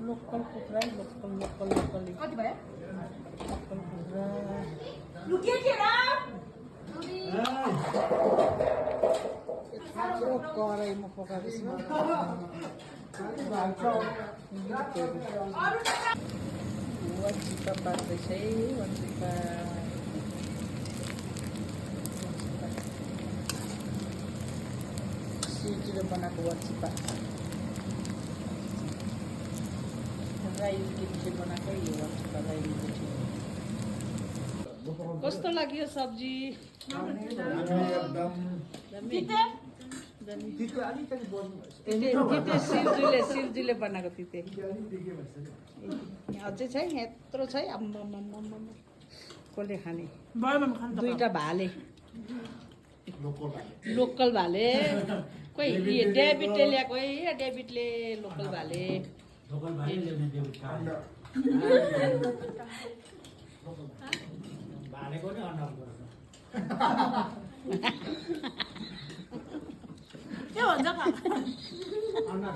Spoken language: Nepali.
लोकल कुखुरा लोकल कति भयो लोकल कुखुरा लुकिए थिएन कराईमा पकाएपछि वाचिपा पाक्दैछ है वाचिपा सिटीले बनाएको वाचिपा राई केटीले बनाएको यो वाचिपा राई केटी कस्तो लाग्यो सब्जी सिर्जुले बनाएको तिते अझै छ यहाँ यत्रो छ है कसले खाने दुईटा भाले लोकल भाले कोही डेभिडले ल्याएको है डेभिडले लोकल भाले भालेको नि अन्डा के भन्छ